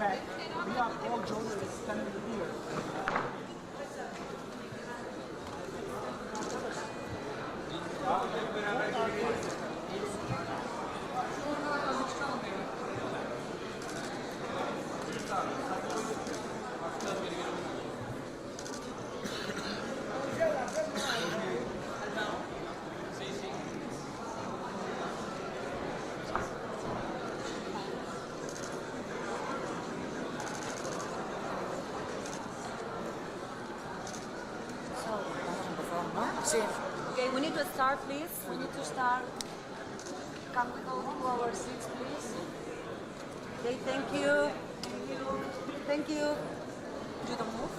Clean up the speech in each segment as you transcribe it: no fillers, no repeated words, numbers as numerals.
back. We are all journalists standing here. Sí. Okay, we need to start, please. We need to start. Can we go to our seats, please? Okay, thank you. Thank you. Thank you. You don't move.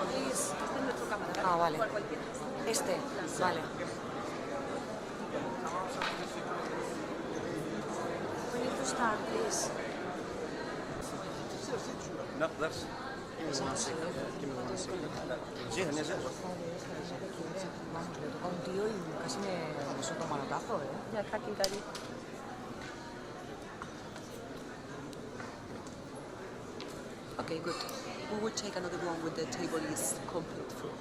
Please, este es nuestro cámara. Ah, vale. Este, Vale. we need to start, please. No, that's... Sí, en ese. Vamos, le toca a un tío y casi me suelta un manotazo, ¿eh? Ya está aquí, Cari. Okay, good. We will take another one when the table is complete full.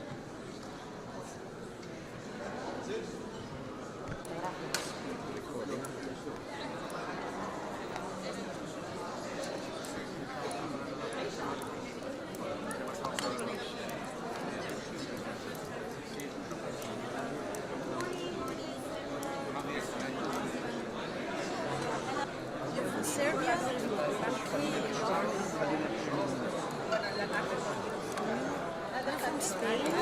Serbia. From Spain.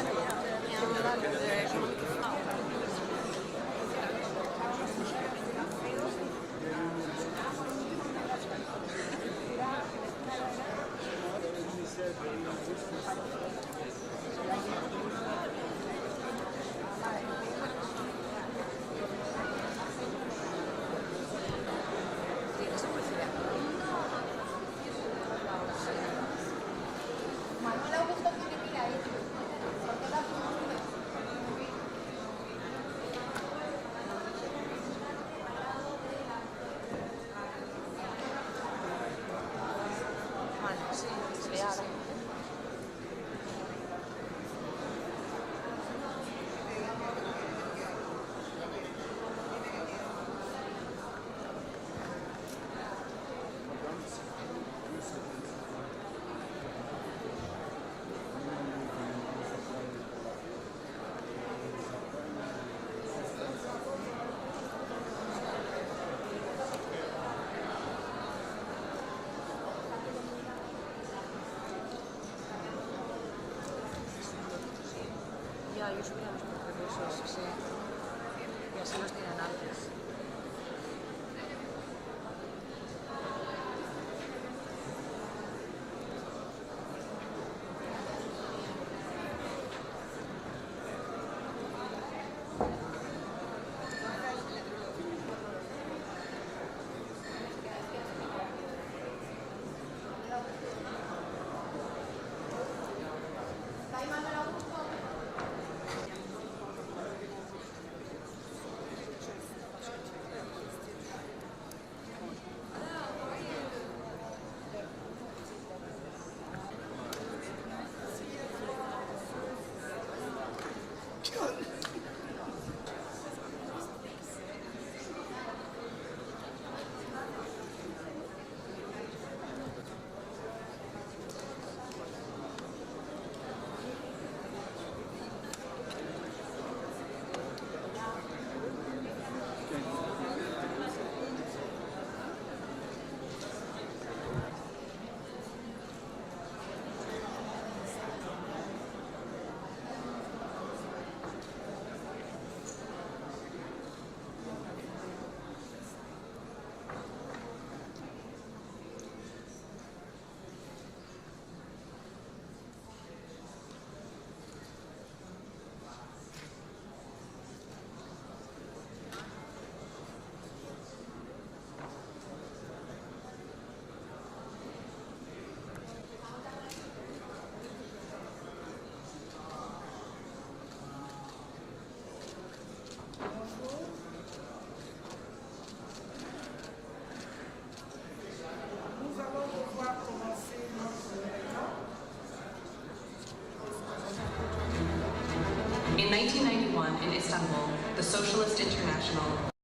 Ya, yo subía los prejuicios, sí. Y así los tienen antes. In 1991, in Istanbul, the Socialist International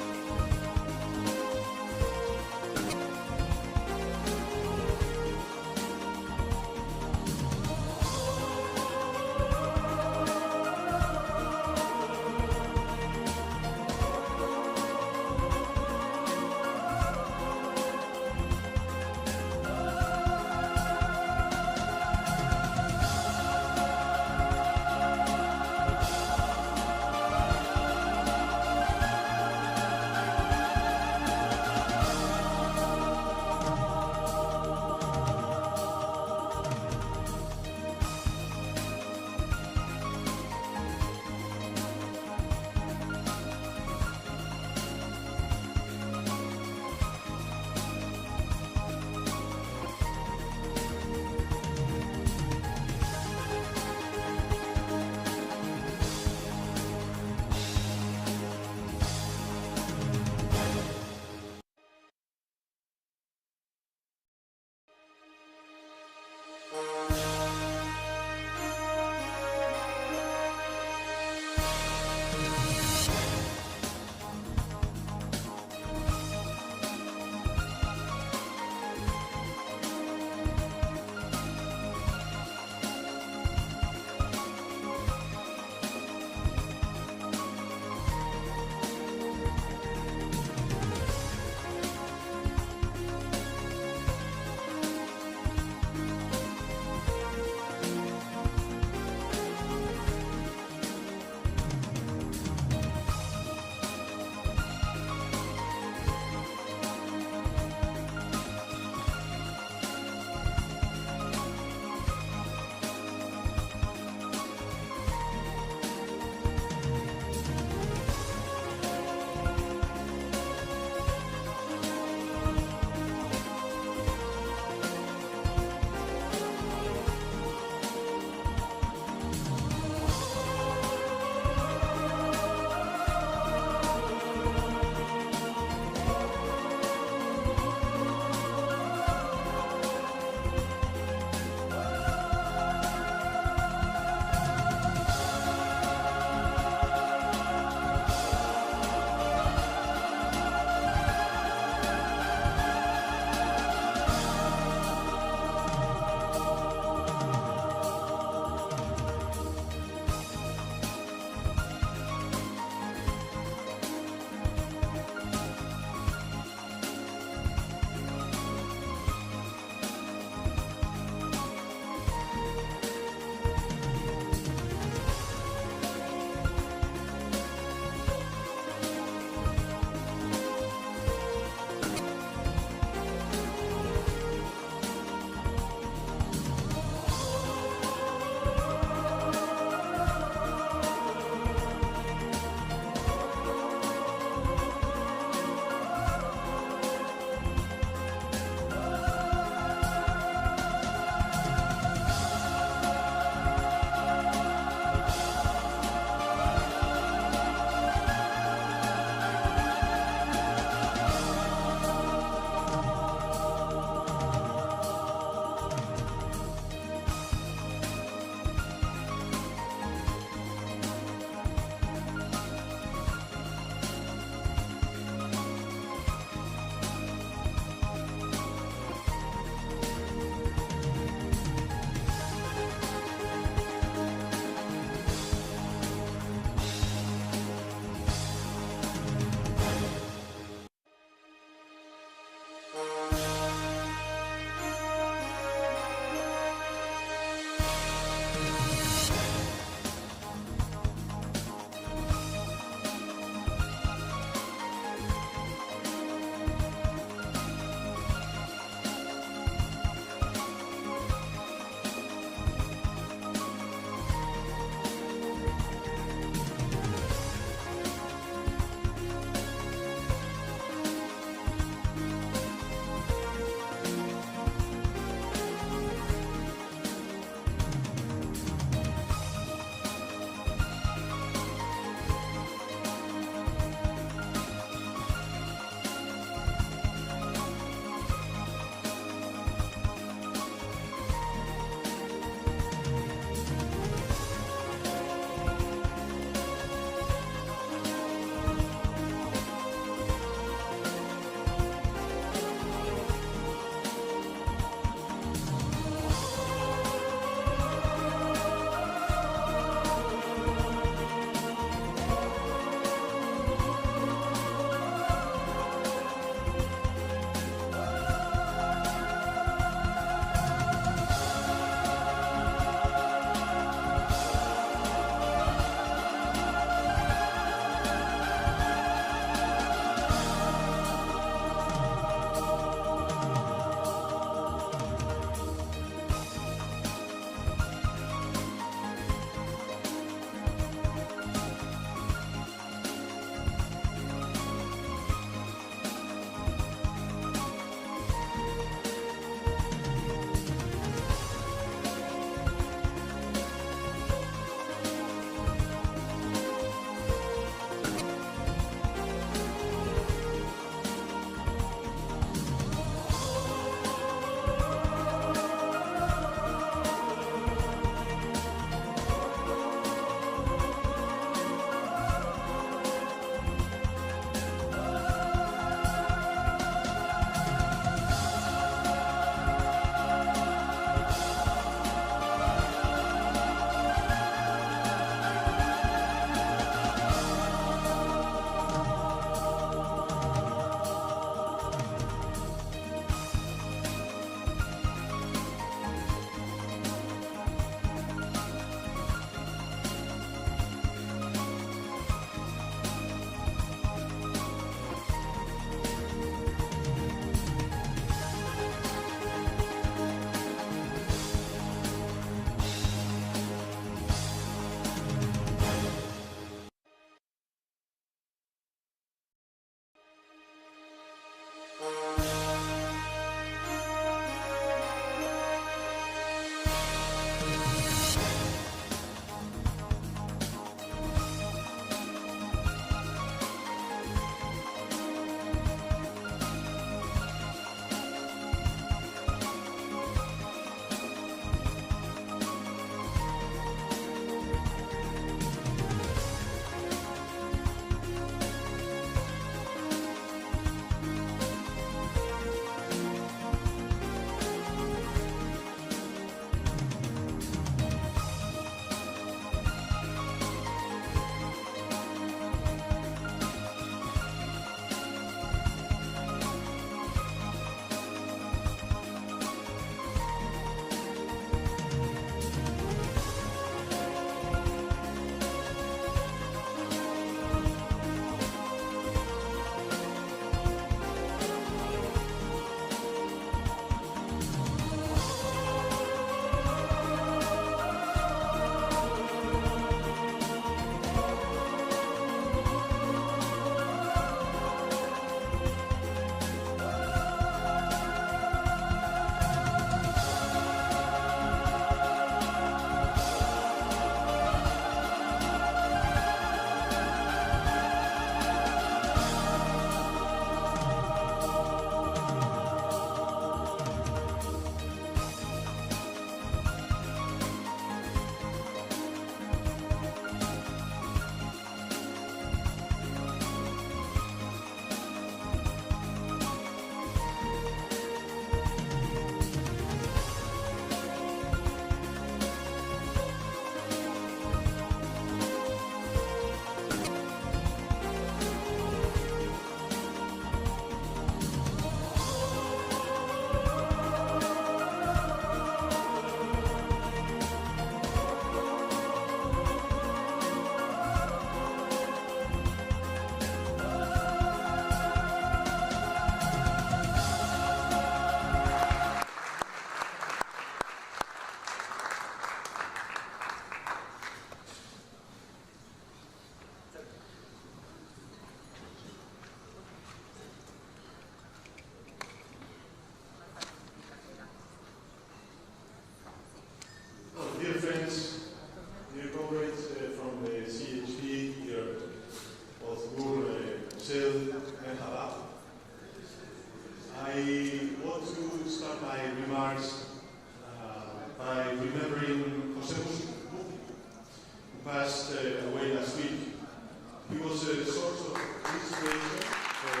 He was a source of inspiration for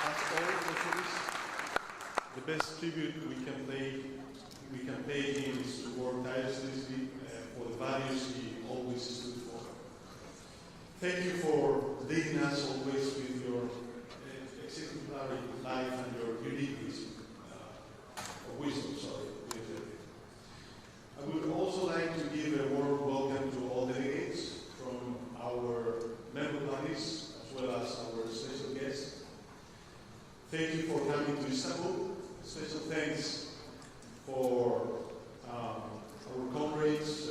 us all socialists. The best tribute we can pay him is to work tirelessly for the values he always stood for. Thank you for leading us always with your exemplary life and your unique wisdom. I would also like to give a warm welcome to all delegates from our member parties as well as our special guests. Thank you for coming to Istanbul. Special thanks for our comrades,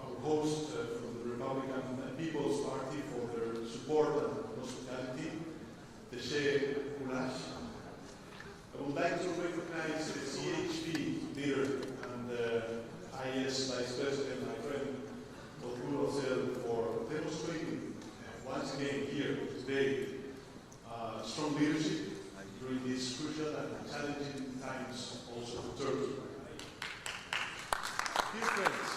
our host from the Republican People's Party for their support and hospitality, the Sheikh Kulash. I would like to recognize the CHP leader and IS Vice President, my friend, Pedro Sánchez, for demonstrating once again here today strong leadership during these crucial and challenging times also for Turkey. Dear friends,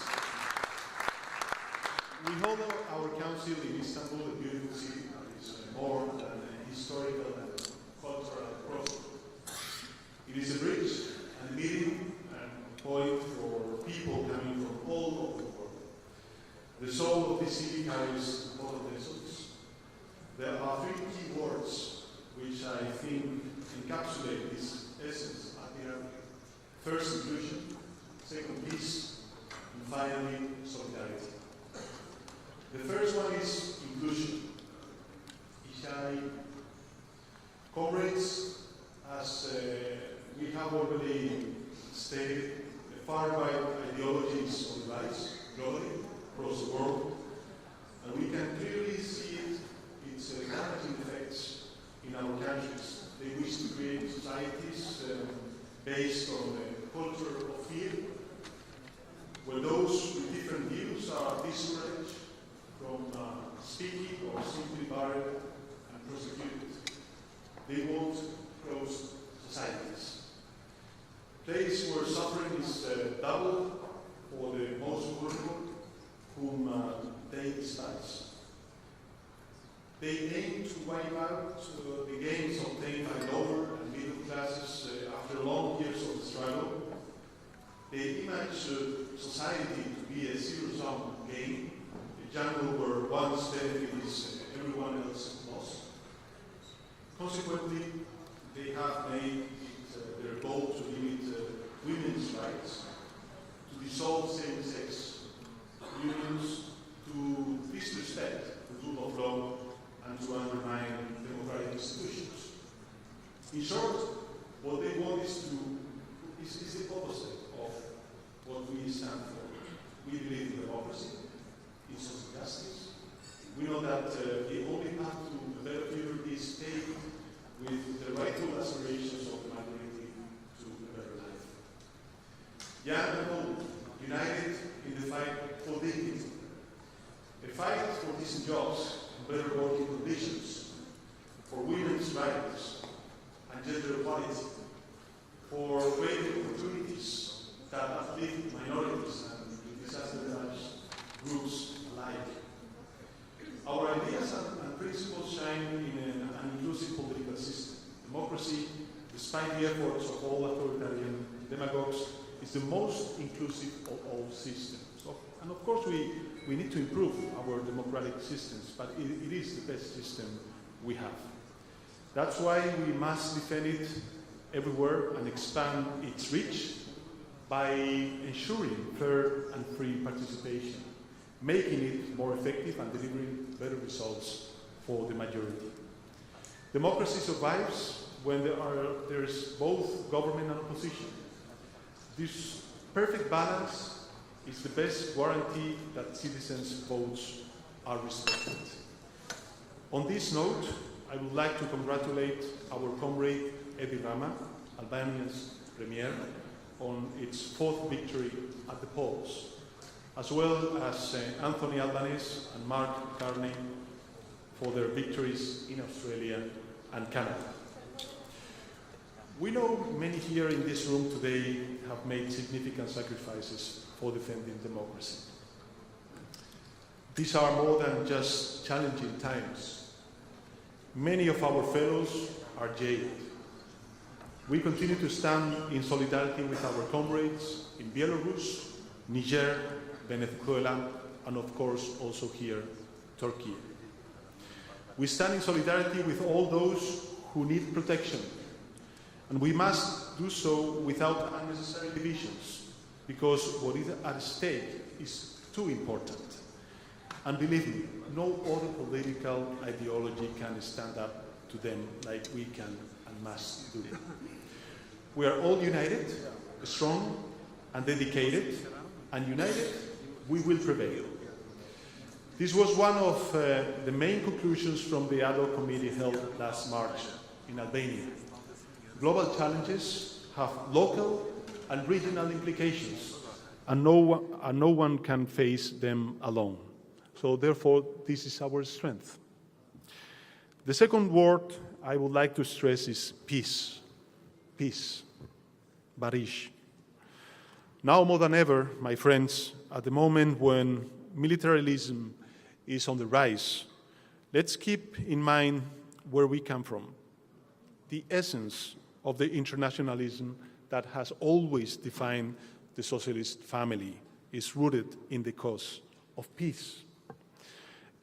we hold our council in Istanbul, a beautiful city that is more than a historical and cultural crossroad. It is a bridge and meeting point for people coming from all over the world. The soul of this city carries important lessons. There are three key words which I think encapsulate this essence at the end. First, inclusion. Second, peace. And finally, solidarity. The first one is inclusion. Comrades, as we have already stated, far-right ideologies on the rise globally across the world, and we can clearly see its damaging effects in our countries. They wish to create societies based on a culture of fear, where those with different views are discouraged from speaking or simply barred and prosecuted. They want closed societies. Place where suffering is double for the most vulnerable, whom they despise. They aim to wipe out the gains obtained by lower and middle classes after long years of struggle. They imagine society to be a zero-sum game, a jungle where one's benefit is everyone else's loss. Consequently, they have made it their goal to limit women's rights, to dissolve same-sex unions, to disrespect the rule of law, and to undermine democratic institutions. In short, what they want is the opposite of what we stand for. We believe in democracy, in social justice. We know that the only path to a better future is paved with the rightful aspirations of the majority to a better life. Young and old, united in the fight for dignity, a fight for decent jobs, better working conditions, for women's rights and gender equality, for greater opportunities that uplift minorities and disadvantaged groups alike. Our ideas and principles shine in an inclusive political system. Democracy, despite the efforts of all authoritarian demagogues, is the most inclusive of all systems. And of course, we need to improve our democratic systems, but it is the best system we have. That's why we must defend it everywhere and expand its reach by ensuring fair and free participation, making it more effective and delivering better results for the majority. Democracy survives when there is both government and opposition. This perfect balance is the best guarantee that citizens' votes are respected. On this note, I would like to congratulate our comrade Edi Rama, Albania's premier, on its fourth victory at the polls, as well as Anthony Albanese and Mark Carney for their victories in Australia and Canada. We know many here in this room today have made significant sacrifices for defending democracy. These are more than just challenging times. Many of our fellows are jailed. We continue to stand in solidarity with our comrades in Belarus, Niger, Venezuela, and of course also here, Turkey. We stand in solidarity with all those who need protection, and we must do so without unnecessary divisions, because what is at stake is too important. And believe me, no other political ideology can stand up to them like we can and must do. We are all united, strong and dedicated, and united we will prevail. This was one of the main conclusions from the ad hoc committee held last March in Albania. Global challenges have local and regional implications, and no one can face them alone. So therefore, this is our strength. The second word I would like to stress is peace. Peace. Barish. Now more than ever, my friends, at the moment when militarism is on the rise, let's keep in mind where we come from. The essence of the internationalism that has always defined the socialist family is rooted in the cause of peace.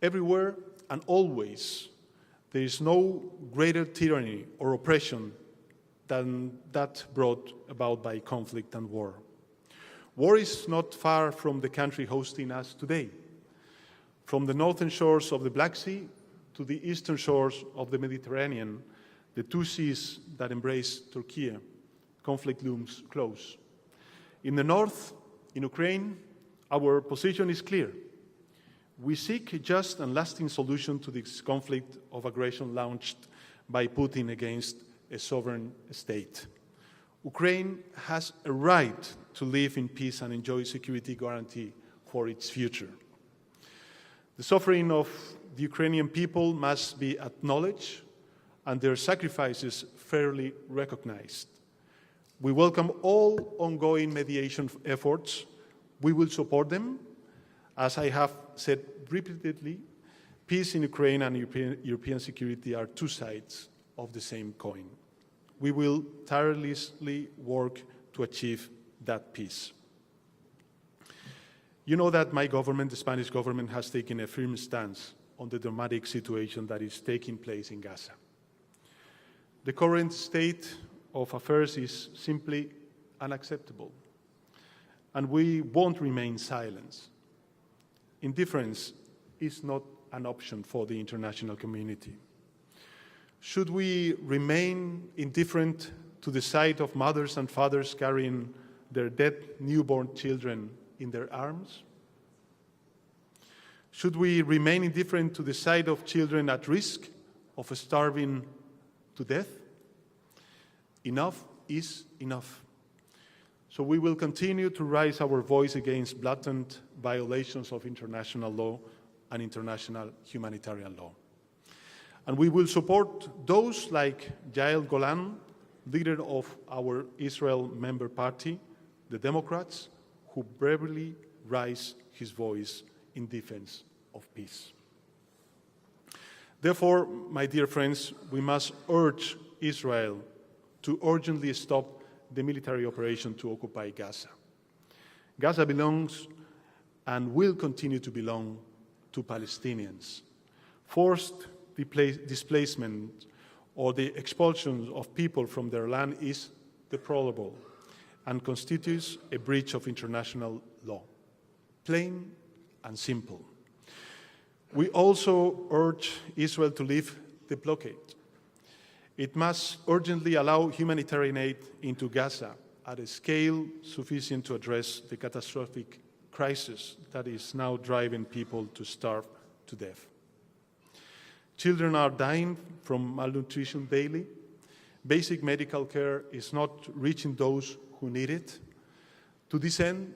Everywhere and always, there is no greater tyranny or oppression than that brought about by conflict and war. War is not far from the country hosting us today. From the northern shores of the Black Sea to the eastern shores of the Mediterranean, the two seas that embrace Turkey, conflict looms close. In the north, in Ukraine, our position is clear. We seek a just and lasting solution to this conflict of aggression launched by Putin against a sovereign state. Ukraine has a right to live in peace and enjoy security guarantee for its future. The suffering of the Ukrainian people must be acknowledged and their sacrifices fairly recognized. We welcome all ongoing mediation efforts. We will support them. As I have said repeatedly, peace in Ukraine and European security are two sides of the same coin. We will tirelessly work to achieve that peace. You know that my government, the Spanish government, has taken a firm stance on the dramatic situation that is taking place in Gaza. The current state of affairs is simply unacceptable, and we won't remain silent. Indifference is not an option for the international community. Should we remain indifferent to the sight of mothers and fathers carrying their dead newborn children in their arms? Should we remain indifferent to the sight of children at risk of starving to death? Enough is enough. So we will continue to raise our voice against blatant violations of international law and international humanitarian law. And we will support those like Yael Golan, leader of our Israel member party, the Democrats, who bravely raise his voice in defense of peace. Therefore, my dear friends, we must urge Israel to urgently stop the military operation to occupy Gaza. Gaza belongs and will continue to belong to Palestinians. Forced displacement or the expulsion of people from their land is deplorable and constitutes a breach of international law. Plain and simple. We also urge Israel to lift the blockade. It must urgently allow humanitarian aid into Gaza at a scale sufficient to address the catastrophic crisis that is now driving people to starve to death. Children are dying from malnutrition daily. Basic medical care is not reaching those who need it. To this end,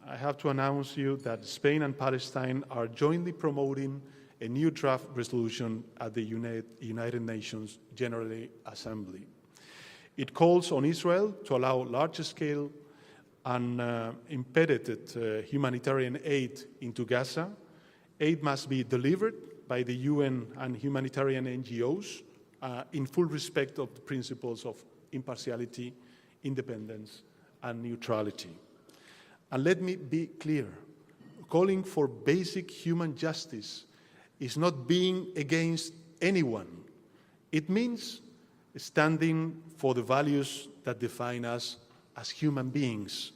I have to announce you that Spain and Palestine are jointly promoting a new draft resolution at the United Nations General Assembly. It calls on Israel to allow large-scale and impeded humanitarian aid into Gaza, Aid must be delivered by the UN and humanitarian NGOs in full respect of the principles of impartiality, independence, and neutrality. And let me be clear, calling for basic human justice is not being against anyone. It means standing for the values that define us as human beings.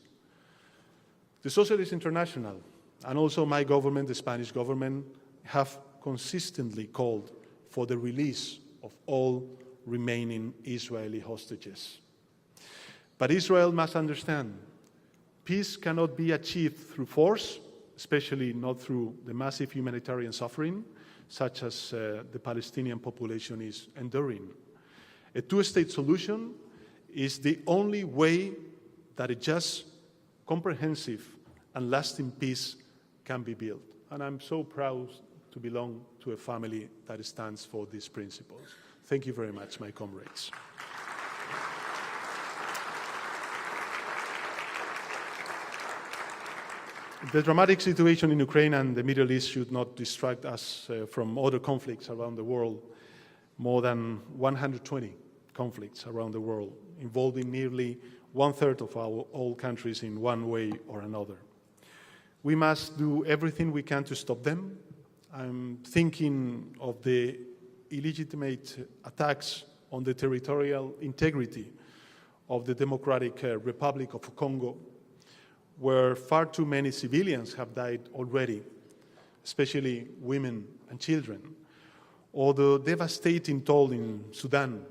The Socialist International and also my government, the Spanish government, have consistently called for the release of all remaining Israeli hostages. But Israel must understand, peace cannot be achieved through force, especially not through the massive humanitarian suffering, such as the Palestinian population is enduring. A two-state solution is the only way that a just, comprehensive, and lasting peace can be built. And I'm so proud to belong to a family that stands for these principles. Thank you very much, my comrades. The dramatic situation in Ukraine and the Middle East should not distract us from other conflicts around the world. More than 120 conflicts around the world, involving nearly one-third of all countries in one way or another. We must do everything we can to stop them. I'm thinking of the illegitimate attacks on the territorial integrity of the Democratic Republic of Congo, where far too many civilians have died already, especially women and children, or the devastating toll in Sudan,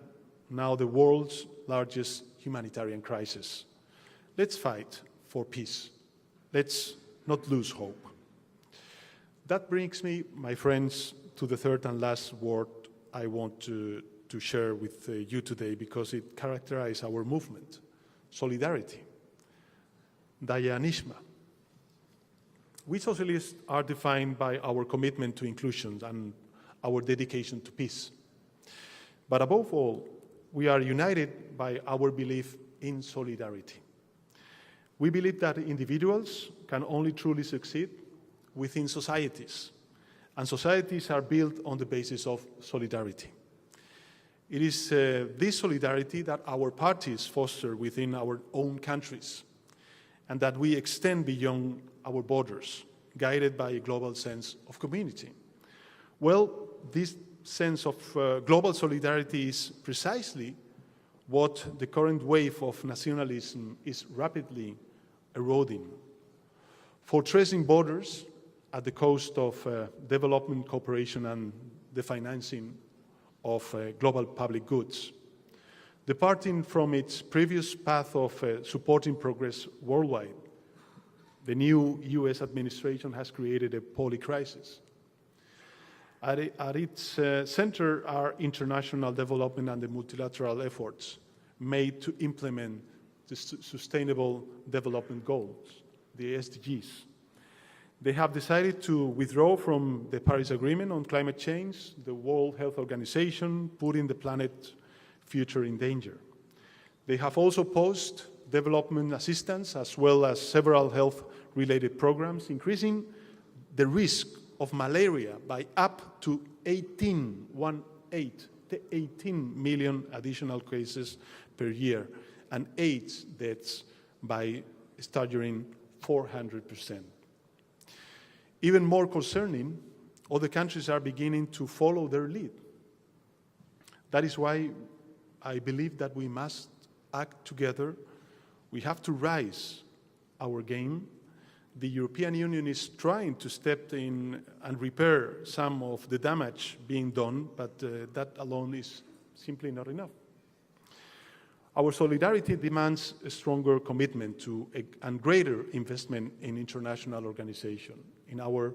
now the world's largest humanitarian crisis. Let's fight for peace. Let's not lose hope. That brings me, my friends, to the third and last word I want to share with you today, because it characterizes our movement: solidarity. Dayanishma. We socialists are defined by our commitment to inclusion and our dedication to peace. But above all, we are united by our belief in solidarity. We believe that individuals can only truly succeed within societies, and societies are built on the basis of solidarity. It is this solidarity that our parties foster within our own countries, and that we extend beyond our borders, guided by a global sense of community. Well, this sense of global solidarity is precisely what the current wave of nationalism is rapidly eroding. Fortressing borders at the cost of development cooperation and the financing of global public goods. Departing from its previous path of supporting progress worldwide, the new US administration has created a polycrisis. At its center are international development and the multilateral efforts made to implement the Sustainable Development Goals, the SDGs. They have decided to withdraw from the Paris Agreement on climate change, the World Health Organization, putting the planet's future in danger. They have also paused development assistance as well as several health-related programs, increasing the risk of malaria by up to 18 million additional cases per year, and AIDS deaths by a staggering 400%. Even more concerning, other countries are beginning to follow their lead. That is why I believe that we must act together. We have to rise our game. The European Union is trying to step in and repair some of the damage being done, but that alone is simply not enough. Our solidarity demands a stronger commitment to and greater investment in international organization, in our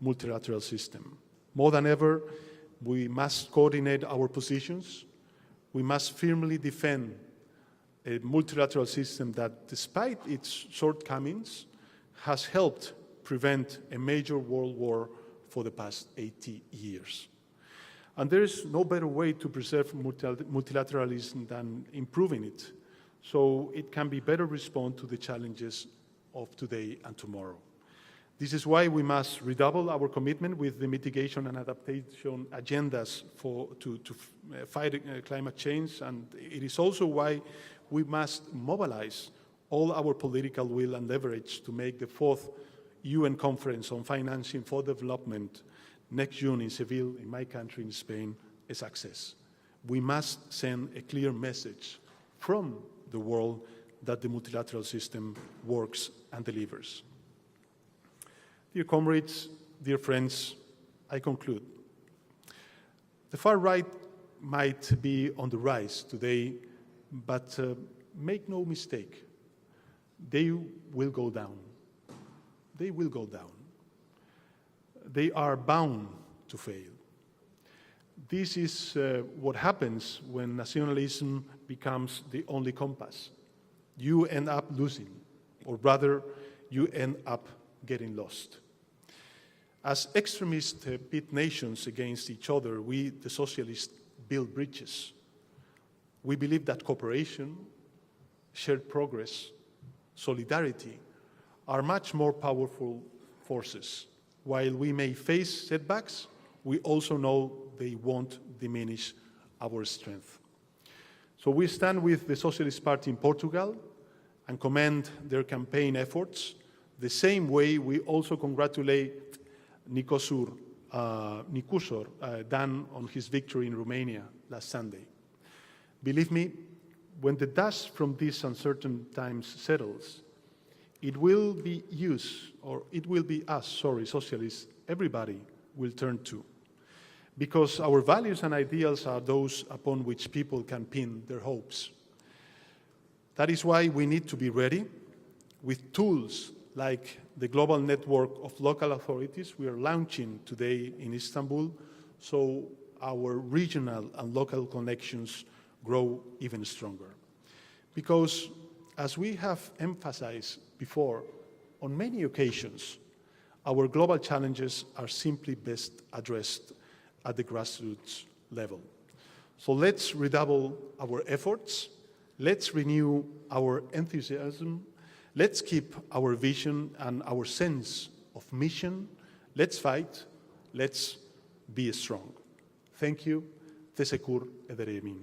multilateral system. More than ever, we must coordinate our positions. We must firmly defend a multilateral system that, despite its shortcomings, has helped prevent a major world war for the past 80 years. And there is no better way to preserve multilateralism than improving it, so it can be better respond to the challenges of today and tomorrow. This is why we must redouble our commitment with the mitigation and adaptation agendas to fight climate change, and it is also why we must mobilize all our political will and leverage to make the 4th UN Conference on Financing for Development next June in Seville, in my country, in Spain, a success. We must send a clear message from the world that the multilateral system works and delivers. Dear comrades, dear friends, I conclude. The far right might be on the rise today, but make no mistake, they will go down. They will go down. They are bound to fail. This is what happens when nationalism becomes the only compass. You end up losing, or rather, you end up getting lost. As extremists pit nations against each other, we, the socialists, build bridges. We believe that cooperation, shared progress, solidarity are much more powerful forces. While we may face setbacks, we also know they won't diminish our strength. So we stand with the Socialist Party in Portugal and commend their campaign efforts, the same way we also congratulate Nicusur Dan on his victory in Romania last Sunday. Believe me, when the dust from these uncertain times settles, it will be us, socialists, everybody will turn to. Because our values and ideals are those upon which people can pin their hopes. That is why we need to be ready with tools like the global network of local authorities we are launching today in Estambul, so our regional and local connections grow even stronger. Because, as we have emphasized before, on many occasions, our global challenges are simply best addressed at the grassroots level. So let's redouble our efforts, let's renew our enthusiasm, let's keep our vision and our sense of mission, let's fight, let's be strong. Thank you. Teşekkür ederim.